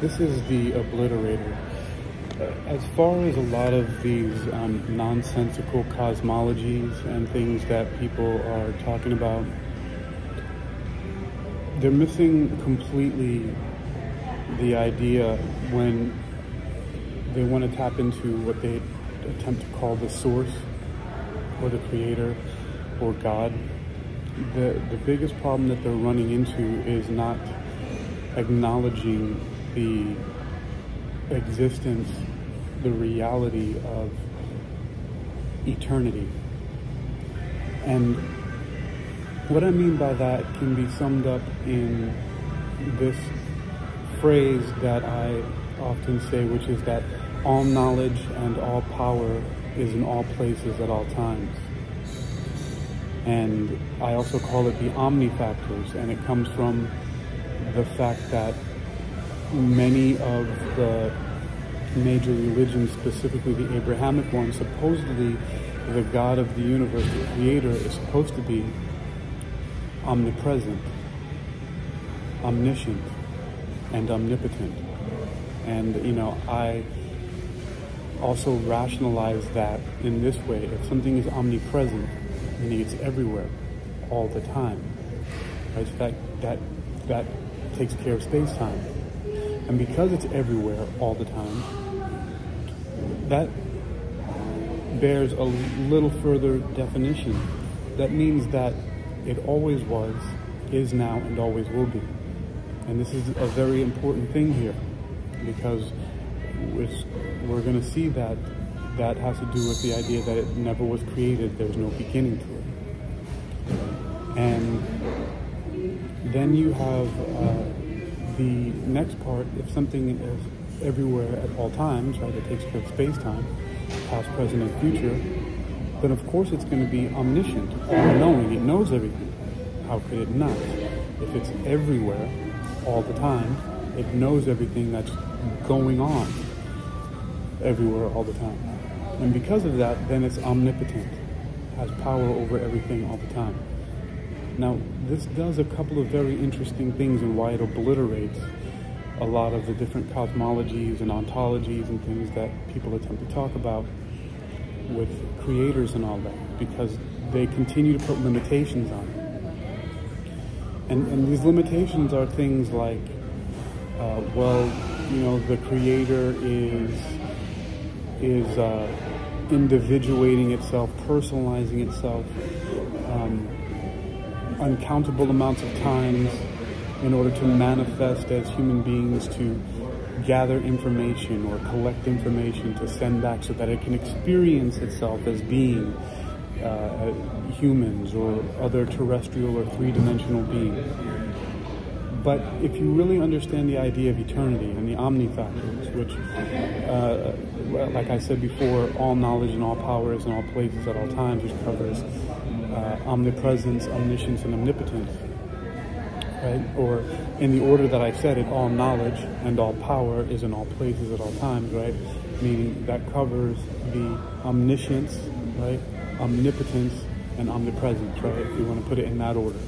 This is the Obliterator. As far as a lot of these nonsensical cosmologies and things that people are talking about, they're missing completely the idea when they want to tap into what they attempt to call the source or the creator or God. The biggest problem that they're running into is not acknowledging the existence, the reality of eternity. And what I mean by that can be summed up in this phrase that I often say, which is that all knowledge and all power is in all places at all times. And I also call it the omnifactors, and it comes from the fact that many of the major religions, specifically the Abrahamic one, supposedly the God of the universe, the creator, is supposed to be omnipresent, omniscient, and omnipotent. And, you know, I also rationalize that in this way. If something is omnipresent, meaning it's everywhere, all the time, right? So that takes care of space-time. And because it's everywhere all the time, that bears a little further definition. That means that it always was, is now, and always will be. And this is a very important thing here, because we're going to see that that has to do with the idea that it never was created. There's no beginning to it. And then you have the next part. If something is everywhere at all times, right, it takes care of space-time, past, present, and future, then of course it's going to be omniscient, all-knowing. It knows everything. How could it not? If it's everywhere all the time, it knows everything that's going on everywhere all the time. And because of that, then it's omnipotent, has power over everything all the time. Now, this does a couple of very interesting things in why it obliterates a lot of the different cosmologies and ontologies and things that people attempt to talk about with creators and all that, because they continue to put limitations on it. And these limitations are things like, well, you know, the creator is individuating itself, personalizing itself, uncountable amounts of times in order to manifest as human beings, to gather information or collect information to send back so that it can experience itself as being humans or other terrestrial or three-dimensional beings. But if you really understand the idea of eternity and the omnifactors, which, like I said before, all knowledge and all power is in all places at all times, which covers omnipresence, omniscience, and omnipotence, right? Or in the order that I said it, all knowledge and all power is in all places at all times, right? Meaning that covers the omniscience, right? Omnipotence and omnipresence, right? If you want to put it in that order.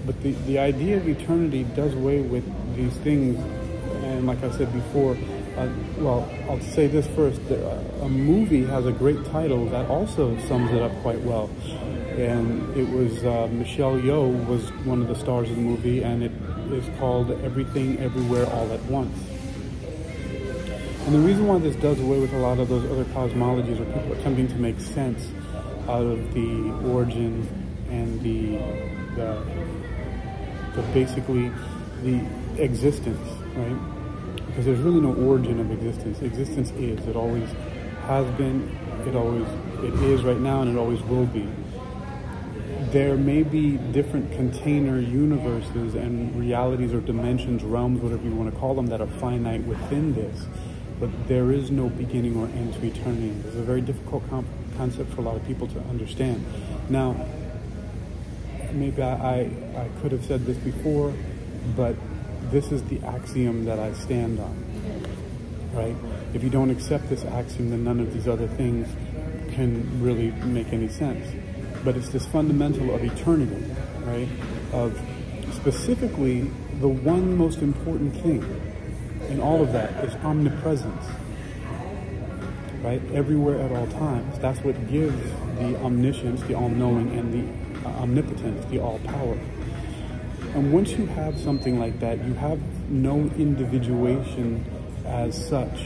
But the idea of eternity does away with these things. And like I said before, well, I'll say this first. A movie has a great title that also sums it up quite well. And it was Michelle Yeoh was one of the stars of the movie, and it is called Everything Everywhere All at Once. And the reason why this does away with a lot of those other cosmologies, or people attempting to make sense out of the origin and the basically the existence, right? Because there's really no origin of existence. Existence is. It always has been. It is right now, and it always will be. There may be different container universes and realities or dimensions, realms, whatever you want to call them, that are finite within this. But there is no beginning or end to eternity. It's a very difficult concept for a lot of people to understand. Now, maybe I could have said this before, but this is the axiom that I stand on, right? If you don't accept this axiom, then none of these other things can really make any sense. But it's this fundamental of eternity, right? Of specifically the one most important thing in all of that is omnipresence, right? Everywhere at all times. That's what gives the omniscience, the all-knowing, and the omnipotence, the all-power. And once you have something like that, you have no individuation as such.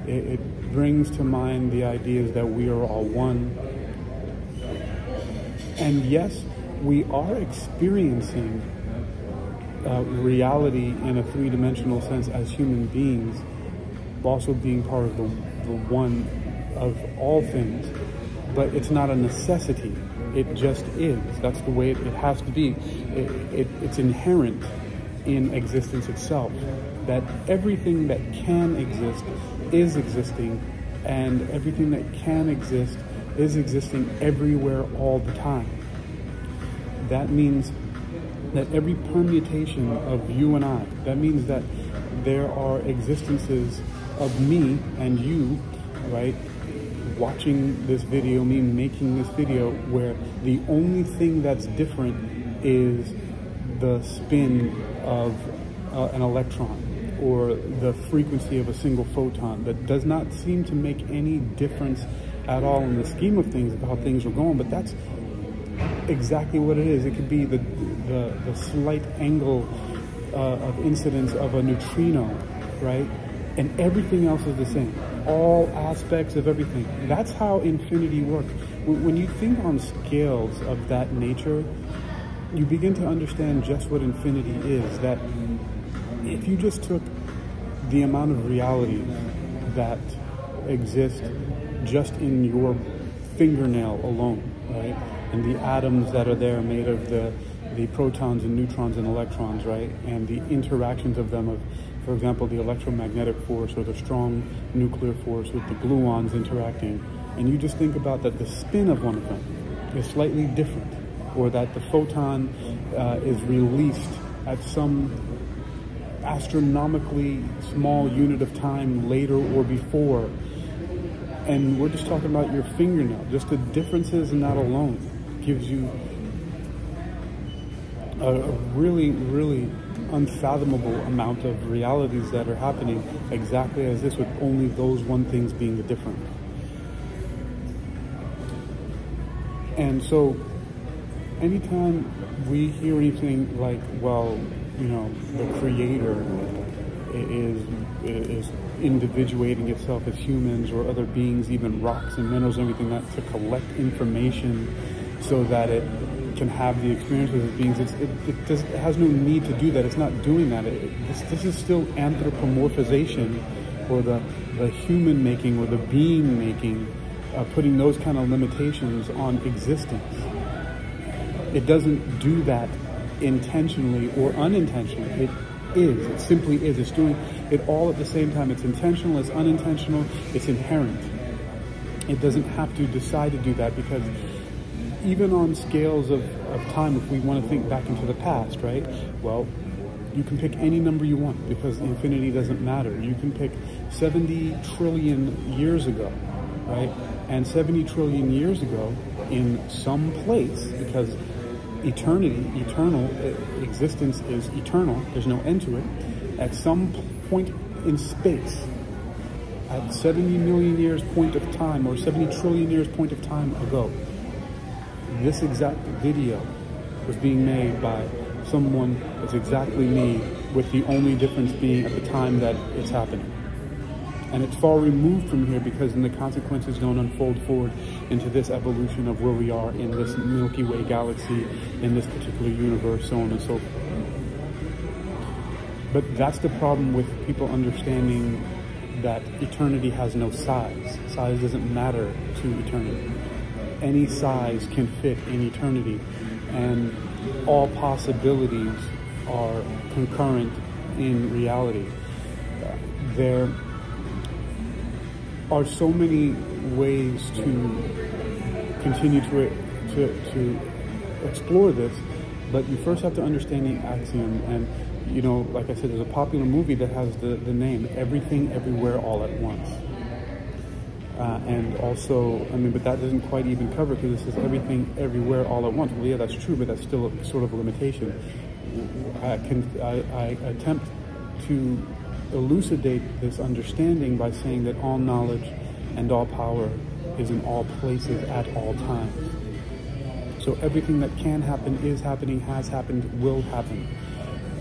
It brings to mind the ideas that we are all one. And yes, we are experiencing reality in a three-dimensional sense as human beings, also being part of the one of all things. But it's not a necessity. It just is. That's the way it has to be. It's inherent in existence itself, that everything that can exist is existing, and everything that can exist is existing everywhere all the time. That means that every permutation of you and I, that means that there are existences of me and you, right, watching this video, me making this video, where the only thing that's different is the spin of an electron or the frequency of a single photon. That does not seem to make any difference at all in the scheme of things, of how things are going, but that's exactly what it is. It could be the slight angle of incidence of a neutrino, right? And everything else is the same. All aspects of everything. That's how infinity works. When you think on scales of that nature, you begin to understand just what infinity is. That if you just took the amount of realities that exist just in your fingernail alone, right? And the atoms that are there made of the protons and neutrons and electrons, right? And the interactions of them, of, for example, the electromagnetic force or the strong nuclear force with the gluons interacting. And you just think about that the spin of one of them is slightly different, or that the photon is released at some astronomically small unit of time later or before. And we're just talking about your fingernail. Just the differences in that alone gives you a really, really unfathomable amount of realities that are happening exactly as this, with only those one things being the different. And so anytime we hear anything like, well, you know, the creator is individuating itself as humans or other beings, even rocks and minerals and everything, that to collect information so that it can have the experiences of beings, it has no need to do that. It's not doing that. This is still anthropomorphization, or the human making or the being making, putting those kind of limitations on existence. It doesn't do that intentionally or unintentionally. It is. It simply is. It's doing it all at the same time. It's intentional, it's unintentional, it's inherent. It doesn't have to decide to do that, because even on scales of time, if we want to think back into the past, right? Well, you can pick any number you want, because infinity doesn't matter. You can pick 70 trillion years ago, right? And 70 trillion years ago in some place, because eternal existence is eternal, there's no end to it, at some point in space, at 70 million years point of time, or 70 trillion years point of time ago, this exact video was being made by someone that's exactly me, with the only difference being at the time that it's happening. And it's far removed from here, because then the consequences don't unfold forward into this evolution of where we are in this Milky Way galaxy, in this particular universe, so on and so forth. But that's the problem with people understanding that eternity has no size. Size doesn't matter to eternity. Any size can fit in eternity, and all possibilities are concurrent in reality. There are so many ways to continue to explore this, but you first have to understand the axiom. And you know, like I said, there's a popular movie that has the name Everything Everywhere All at Once. And also, I mean, but that doesn't quite even cover, because it says everything everywhere all at once. Well, yeah, that's true, but that's still sort of a limitation. I attempt to elucidate this understanding by saying that all knowledge and all power is in all places at all times. So everything that can happen, is happening, has happened, will happen.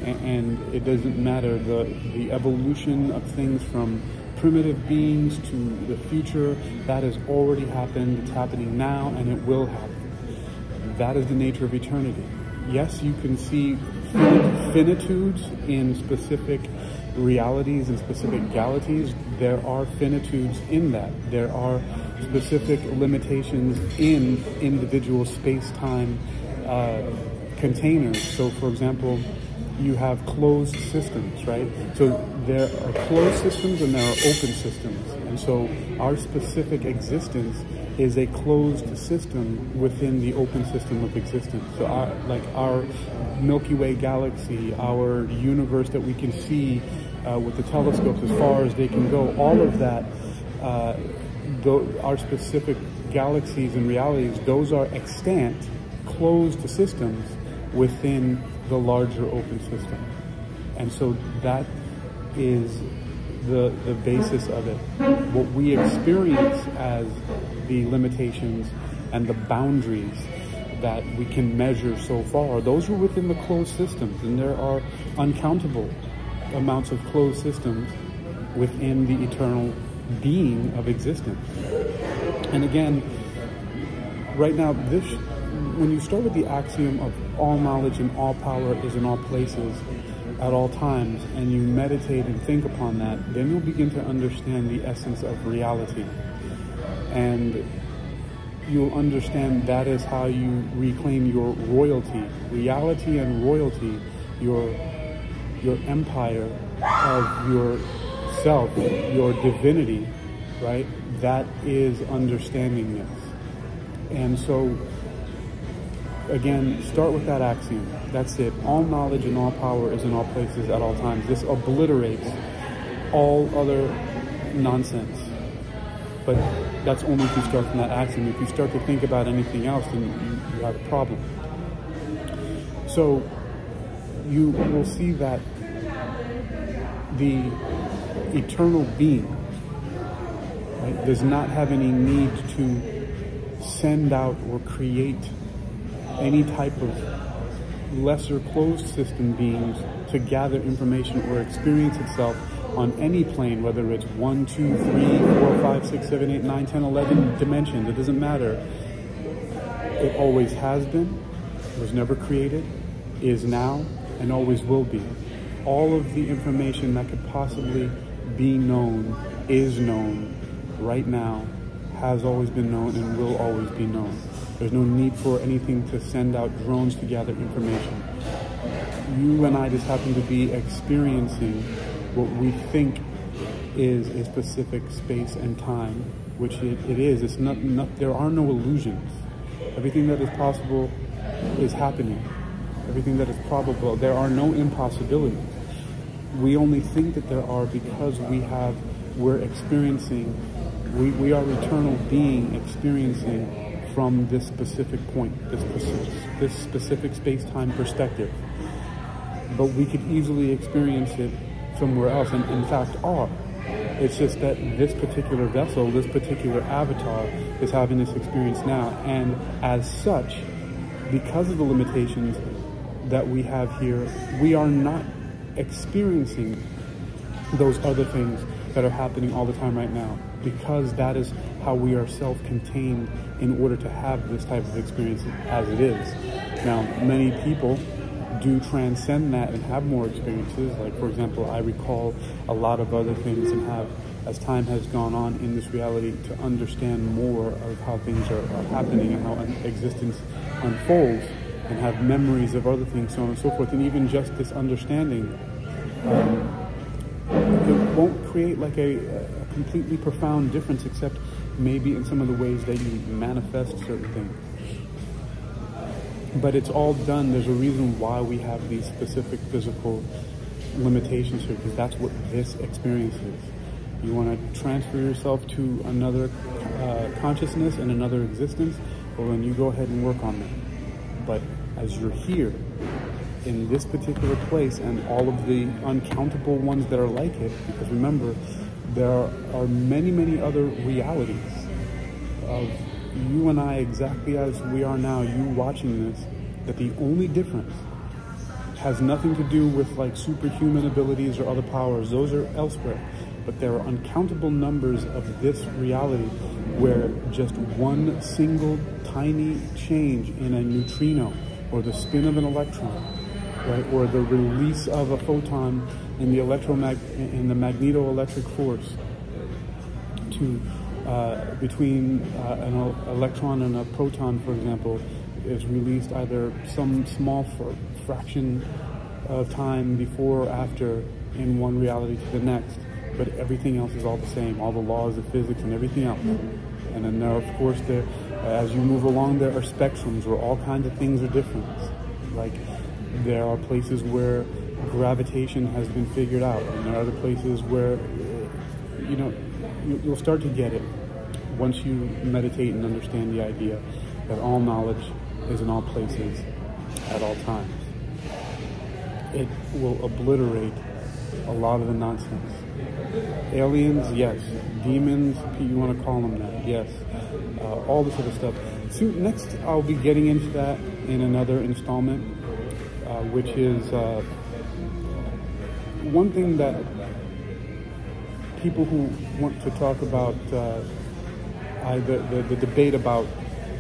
And it doesn't matter the evolution of things from primitive beings to the future. That has already happened, it's happening now, and it will happen. That is the nature of eternity. Yes, you can see finitudes in specific realities and specific galaxies. There are finitudes in that. There are specific limitations in individual space-time containers. So, for example, you have closed systems, right? So there are closed systems and there are open systems. And so our specific existence is a closed system within the open system of existence. So our Milky Way galaxy, our universe that we can see with the telescopes as far as they can go, all of that, our specific galaxies and realities, those are extant, closed systems within the larger open system. And so that is the basis of it. What we experience as the limitations and the boundaries that we can measure so far, those are within the closed systems, and there are uncountable amounts of closed systems within the eternal being of existence. And again, right now, when you start with the axiom of all knowledge and all power is in all places at all times, and you meditate and think upon that, then you'll begin to understand the essence of reality. And you'll understand that is how you reclaim your royalty. Reality and royalty, your empire of yourself, your divinity, right? That is understanding this. And so, again, start with that axiom. That's it. All knowledge and all power is in all places at all times. This obliterates all other nonsense. But that's only if you start from that axiom. If you start to think about anything else, then you have a problem. So you will see that the eternal being, right, does not have any need to send out or create any type of lesser closed system beings to gather information or experience itself on any plane, whether it's 1, 2, 3, 4, 5, 6, 7, 8, 9, 10, 11 dimensions. It doesn't matter. It always has been, was never created, is now, and always will be. All of the information that could possibly be known is known right now, has always been known, and will always be known. There's no need for anything to send out drones to gather information. You and I just happen to be experiencing what we think is a specific space and time, which it is. It's not, there are no illusions. Everything that is possible is happening. Everything that is probable, there are no impossibilities. We only think that there are because we're experiencing, we are eternal being experiencing from this specific point, this specific space-time perspective. But we could easily experience it somewhere else, and in fact are. It's just that this particular vessel, this particular avatar is having this experience now, and as such, because of the limitations that we have here, we are not experiencing those other things that are happening all the time right now, because that is how we are self-contained in order to have this type of experience as it is. Now, many people do transcend that and have more experiences. Like, for example, I recall a lot of other things and have, as time has gone on in this reality, to understand more of how things are happening and how existence unfolds, and have memories of other things, so on and so forth. And even just this understanding, it won't create like a completely profound difference, except maybe in some of the ways that you manifest certain things. But it's all done. There's a reason why we have these specific physical limitations here, because that's what this experience is. You want to transfer yourself to another consciousness and another existence, well, then you go ahead and work on that. But as you're here, in this particular place and all of the uncountable ones that are like it, because remember, there are many, many other realities of you and I exactly as we are now, you watching this, that the only difference has nothing to do with like superhuman abilities or other powers. Those are elsewhere. But there are uncountable numbers of this reality where just one single tiny change in a neutrino or the spin of an electron, right, or the release of a photon in the in the magnetoelectric force to between an electron and a proton, for example, is released either some small fraction of time before or after in one reality to the next, but everything else is all the same, all the laws of physics and everything else. And then there, of course, as you move along, there are spectrums where all kinds of things are different. Like there are places where gravitation has been figured out, and there are other places where, you know, you'll start to get it once you meditate and understand the idea that all knowledge is in all places at all times. It will obliterate a lot of the nonsense. Aliens, yes. Demons, you want to call them that, yes. All this other stuff. So next, I'll be getting into that in another installment, which is one thing that people who want to talk about the debate about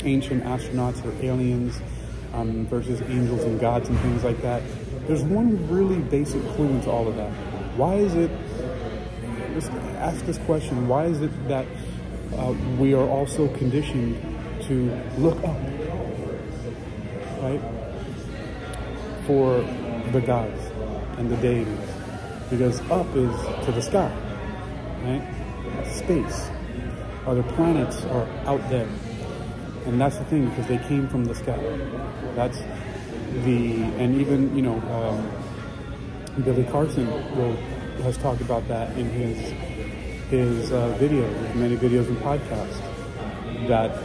ancient astronauts or aliens versus angels and gods and things like that. There's one really basic clue into all of that. Why is it, just ask this question, why is it that we are also conditioned to look up, right, for the gods and the deities? Because up is to the sky, right? Space. Other planets are out there. And that's the thing, because they came from the sky. That's and even, you know, Billy Carson has talked about that in his videos, many videos and podcasts, that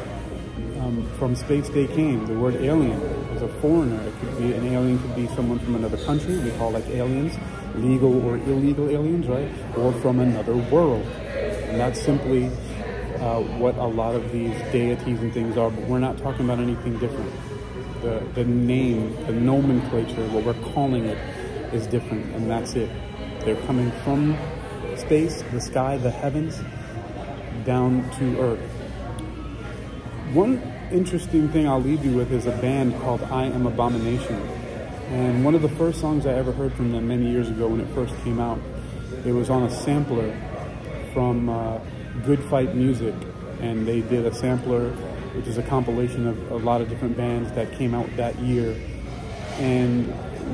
from space they came. The word alien is a foreigner. It could be, an alien could be someone from another country. We call like aliens, legal or illegal aliens, right? Or from another world. And that's simply what a lot of these deities and things are, but we're not talking about anything different. The name, the nomenclature, what we're calling it is different, and that's it. They're coming from space, the sky, the heavens, down to Earth. One interesting thing I'll leave you with is a band called I Am Abomination. And one of the first songs I ever heard from them many years ago when it first came out, it was on a sampler from Good Fight Music, and they did a sampler which is a compilation of a lot of different bands that came out that year. And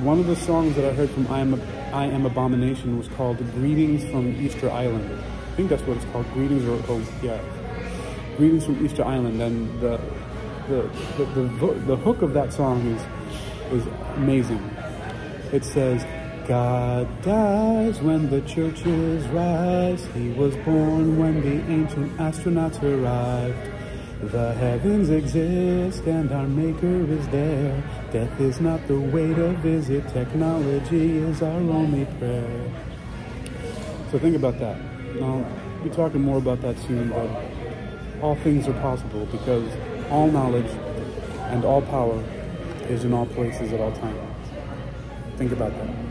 one of the songs that I heard from I Am Abomination was called Greetings from Easter Island. I think that's what it's called, Greetings, Greetings from Easter Island. And the hook of that song is amazing. It says, God dies when the churches rise. He was born when the ancient astronauts arrived. The heavens exist and our maker is there. Death is not the way to visit. Technology is our only prayer. So think about that. I'll be talking more about that soon, but all things are possible because all knowledge and all power is in all places at all times. Think about that.